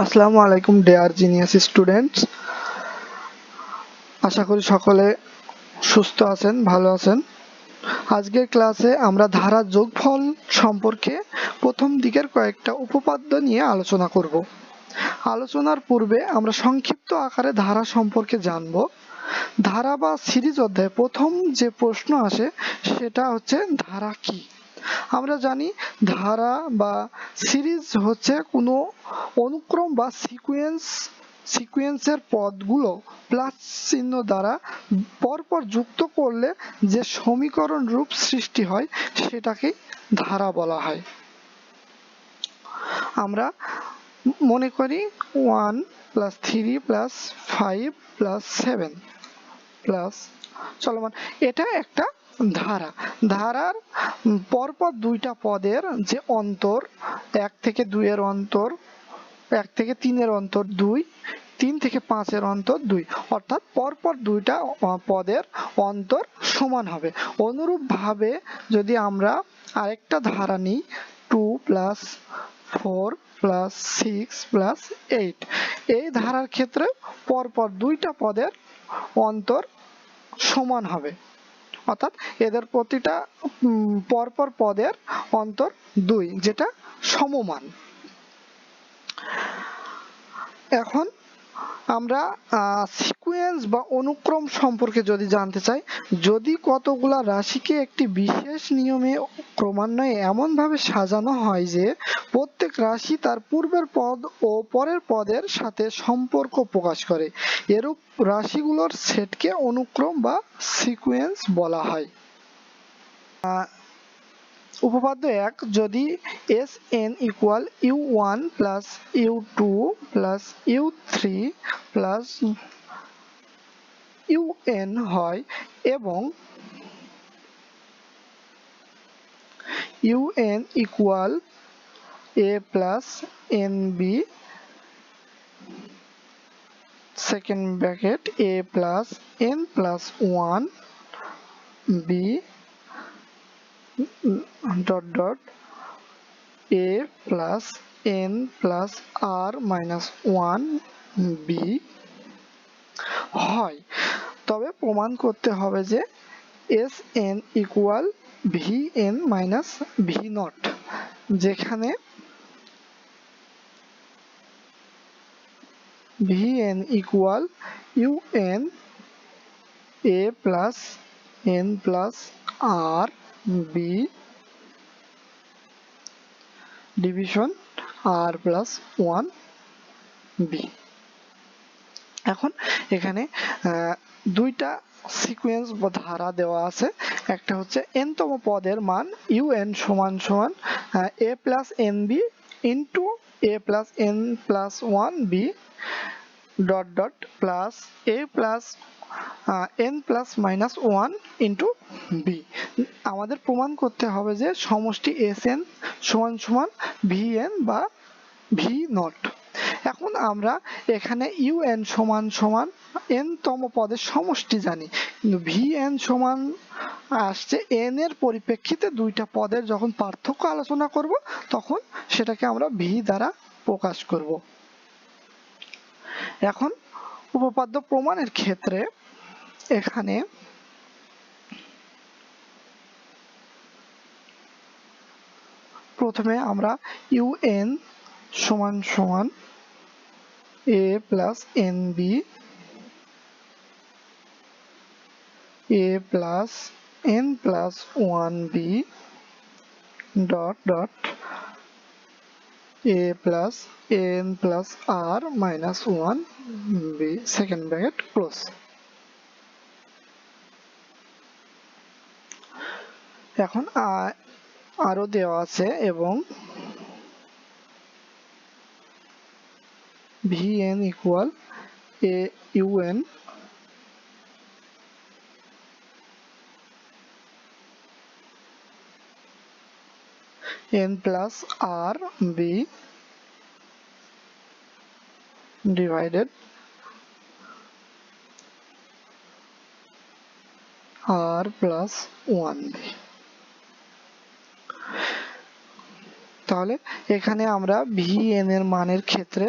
আসসালামু আলাইকুম deer genius students, আশা করি সকলে সুস্থ আছেন, ভালো আছেন। আজকের ক্লাসে আমরা ধারা যোগফল সম্পর্কে প্রথম দিকের কয়েকটা উপপাদ্য নিয়ে আলোচনা করব। আলোচনার পূর্বে আমরা সংক্ষিপ্ত আকারে ধারা সম্পর্কে জানব। ধারা বা সিরিজ অধ্যায়ে প্রথম যে প্রশ্ন আসে সেটা হচ্ছে ধারা কি। আমরা জানি ধারা বা সিরিজ হচ্ছে কোনো অনুক্রম বা সিকোয়েন্সের পদগুলো প্লাস চিহ্ন দ্বারা পরপর যুক্ত করলে যে সমীকরণ রূপ সৃষ্টি হয় সেটাকেই ধারা বলা হয়। আমরা মনে করি 1 + 3 + 5 + 7 প্লাস চলমান, এটা একটা ধারা। ধারার পরপর দুইটা পদের যে অন্তর, 1 থেকে 2 এর অন্তর, 1 থেকে 3 এর অন্তর 2, 3 থেকে 5 এর অন্তর 2, অর্থাৎ পরপর দুইটা পদের অন্তর সমান হবে। অনুরূপ ভাবে যদি আমরা আরেকটা ধারা নিই 2 + 4 + 6 + 8, এই ধারার ক্ষেত্রে পরপর দুইটা পদের অন্তর সমান হবে, অর্থাৎ এদের প্রতিটা পরপর পদের অন্তর 2, যেটা সমমান। এখন আমরা সিকোয়েন্স বা অনুক্রম সম্পর্কে যদি জানতে চাই, যদি কতগুলা রাশিকে একটি বিশেষ নিয়মে ক্রমান্বয়ে এমনভাবে সাজানো হয় যে প্রত্যেক রাশি তার পূর্বের পদ ও পরের পদের সাথে সম্পর্ক প্রকাশ করে, এরূপ রাশিগুলোর সেটকে অনুক্রম বা সিকোয়েন্স বলা হয়। উপপাদ্য 1, যদি Sn = u1 + u2 + u3 + un হয় এবং un = a + nb a + n + 1 b a + n + r - 1 b হয়, তবে প্রমাণ করতে হবে যে Sn = Vn - V0, যেখানে Vn = un a + n + r b division r + 1 b। এখন এখানে দুইটা সিকোয়েন্স বা ধারা দেওয়া আছে। একটা হচ্ছে n-তম পদের মান un = a + nb into a + n + 1b plus a + n + -1 into b। আমাদের প্রমাণ করতে হবে যে সমষ্টি Sn = Vn বা V0। এখন আমরা এখানে un = n-তম পদের সমষ্টি জানি, কিন্তু Vn আসছে n এর পরিপ্রেক্ষিতে দুইটা পদের যখন পার্থক্য আলোচনা করব তখন সেটাকে আমরা v দ্বারা প্রকাশ করব। এখন উপপাদ্য প্রমাণের ক্ষেত্রে এখানে প্রথমে আমরা un = a + nb a + n + 1b a + n + r - 1b second bracket close. এখন আরো দেওয়া আছে এবং Vn = un n + rb divided r + 1b। তাহলে এখানে আমরা Vn এর মানের ক্ষেত্রে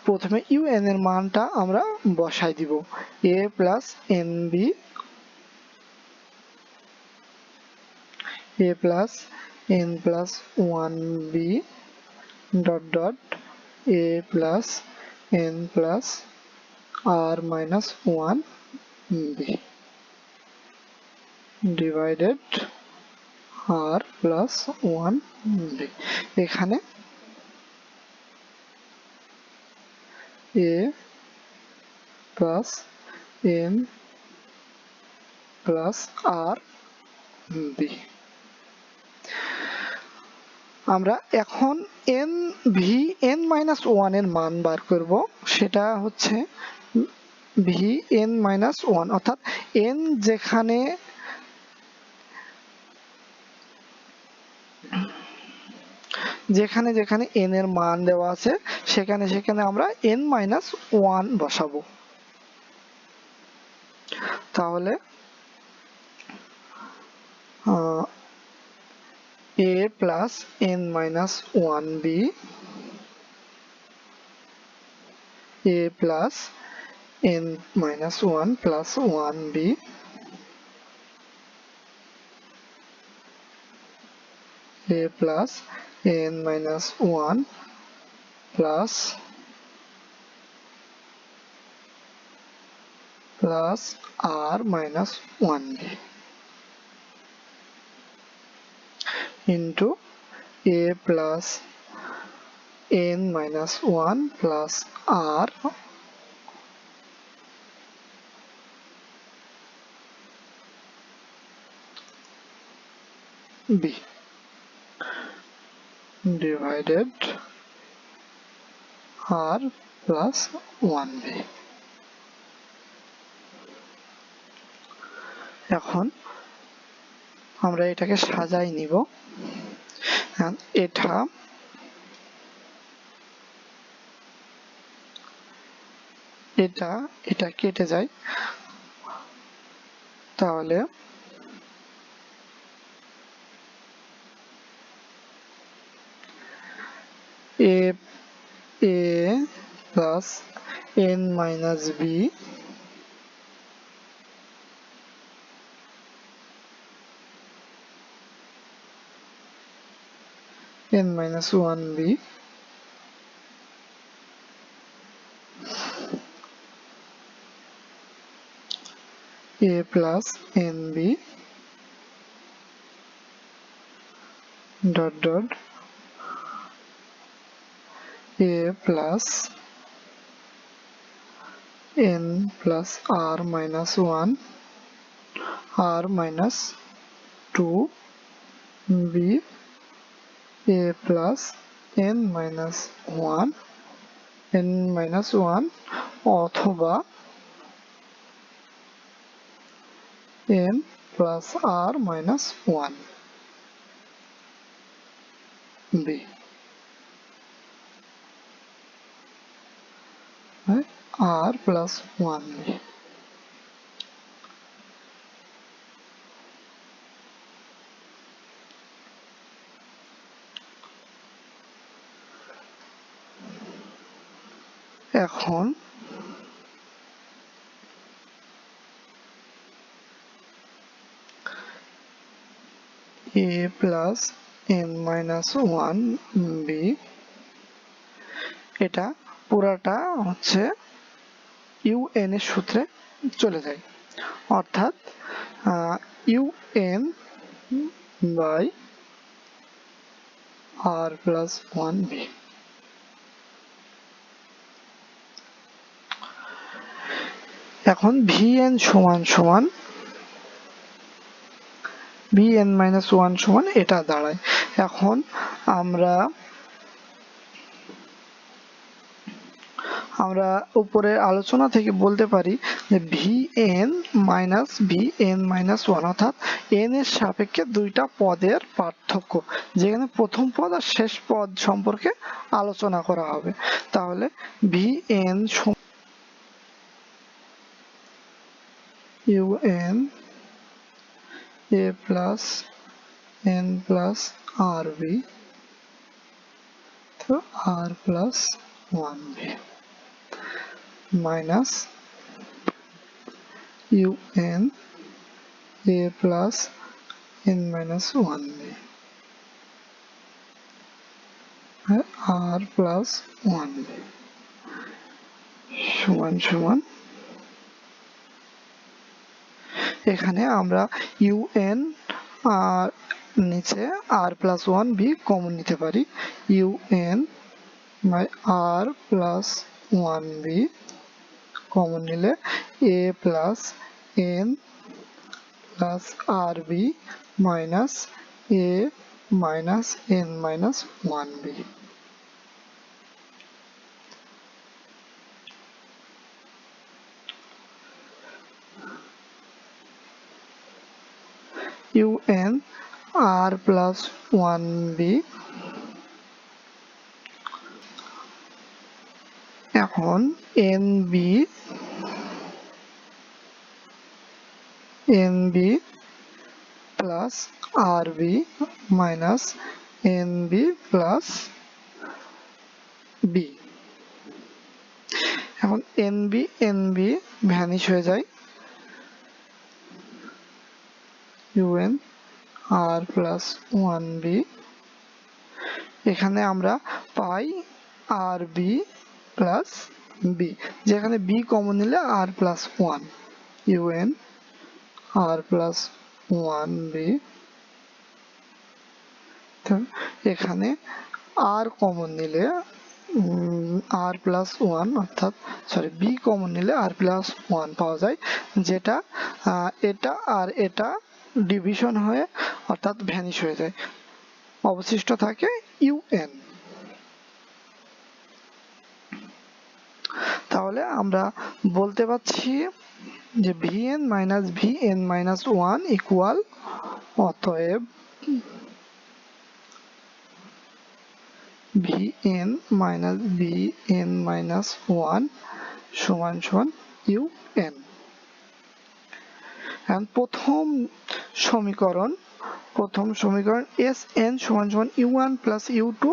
প্রথমে un এর মানটা আমরা বসাই দিব, a plus nb a plus n plus 1b dot dot a plus n plus r minus 1b divided r plus 1b। এখানে a plus n plus r b। আমরা এখন n মাইনাস 1 এর মান বার করব, সেটা হচ্ছে vn মাইনাস 1, অর্থাৎ n যেখানে যেখানে যেখানে n এর মান দেওয়া আছে সেখানে সেখানে আমরা n মাইনাস 1 বসাবো। তাহলে a plus n minus 1b a plus n minus 1 plus 1b a plus n minus 1 plus r minus 1b into a plus n minus 1 plus r b divided r plus 1b। এখন আমরা এটাকে সাজাই নিব, এটা কেটে যায়, তাহলে a plus n minus b n minus 1b a plus nb dot dot a plus n plus r minus 1 r minus 2 b a plus n minus 1 n minus 1 অথবা n plus r minus 1 b r plus 1 b। এখন a plus n minus 1 b এটা পুরাটা হচ্ছে un এর সূত্রে চলে যায়, অর্থাৎ un by r plus 1b। এখন vn সমান সমান vn minus 1 সমান এটা দাঁড়ায়। এখন আমরা উপরের আলোচনা থেকে বলতে পারি যে vn minus 1 অর্থাৎ n এর সাপেক্ষে দুইটা পদের পার্থক্য, যেখানে প্রথম পদ আর শেষ পদ সম্পর্কে আলোচনা করা হবে। তাহলে vn un a plus n plus rb তো r plus 1b। Minus un a plus n minus 1b r plus 1b সমান সমান, এখানে আমরা un আর নিচে r প্লাস 1b কমন নিতে পারি। un r plus 1b common নিলে a plus n plus rb minus a minus n minus 1b। un r plus 1b এখন nb plus rb minus nb plus b। এখন nb vanish হয়ে যায়, un r plus 1b এখানে আমরা পাই rb plus b, যেখানে b common নিলে r plus 1, un r plus 1b। এখানে r common নিলে r প্লাস 1 অর্থাৎ b কমন নিলে r প্লাস 1 পাওয়া যায়, যেটা এটা আর এটা ডিভিশন হয়ে অর্থাৎ ভ্যানিশ হয়ে যায়, অবশিষ্ট থাকে un। তাহলে আমরা বলতে পারছি যে vn minus vn minus 1 equal, অতএব vn মাইনাস vn মাইনাস 1 সমান সমান un। এখন প্রথম সমীকরণ Sn সমান সমান u1 plus u2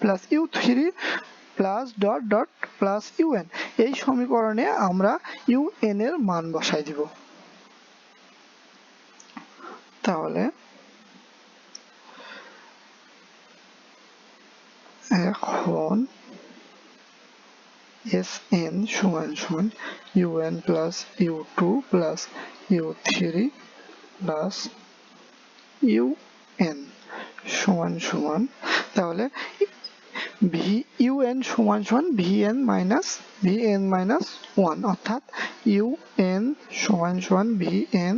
plus u3 plus dot dot plus un, এই সমীকরণে আমরা un এর মান বসাই দিব। তাহলে এখন Sn সমান সমান un plus u2 plus u3 plus un সমান সমান, তাহলে un সমান সমান vn মাইনাস 1 অর্থাৎ un সমান সমান vn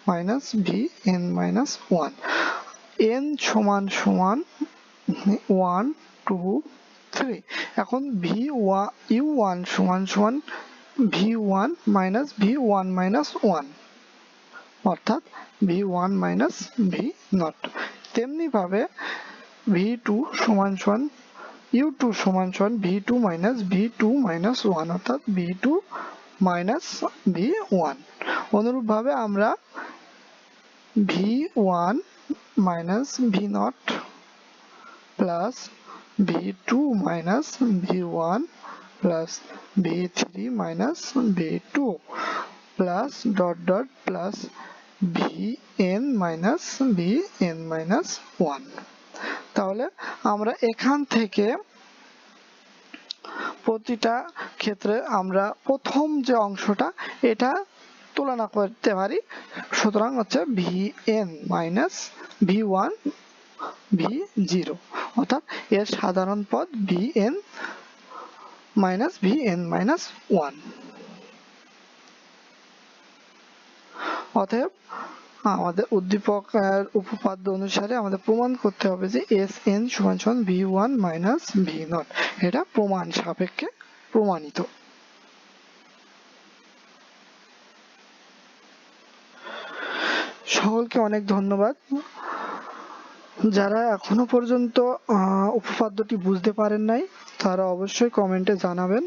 মাইনাস 1, n সমান সমান 1 2 3। এখন u1 সমান সমান v1 মাইনাস v1 মাইনাস 1 অর্থাৎ v1 মাইনাস v0। তেমনি ভাবে v2 সমান সমান u2 সমান সমান v2 মাইনাস v2 মাইনাস 1 অর্থাৎ v2 মাইনাস v1। অনুরূপ ভাবে আমরা v1 minus v0 plus v2 minus v1 plus v3 minus v2 plus dot dot plus vn minus 1। তাহলে আমরা এখান থেকে প্রতিটা ক্ষেত্রে আমরা প্রথম যে অংশটা এটা তুলনা করতে পারি, সুতরাং হচ্ছে vn মাইনাস v1 v0 অর্থাৎ এর সাধারণ পদ vn মাইনাস vn মাইনাস 1। অতএব আমাদের উদ্দীপকের উপপাদ্য অনুসারে আমাদের প্রমাণ করতে হবে যে Sn সমান সমান v1 মাইনাস v0, এটা প্রমাণ সাপেক্ষে প্রমাণিত। সকলকে অনেক ধন্যবাদ। যারা এখনো পর্যন্ত উপপাদ্যটি বুঝতে পারেন নাই তারা অবশ্যই কমেন্টে জানাবেন।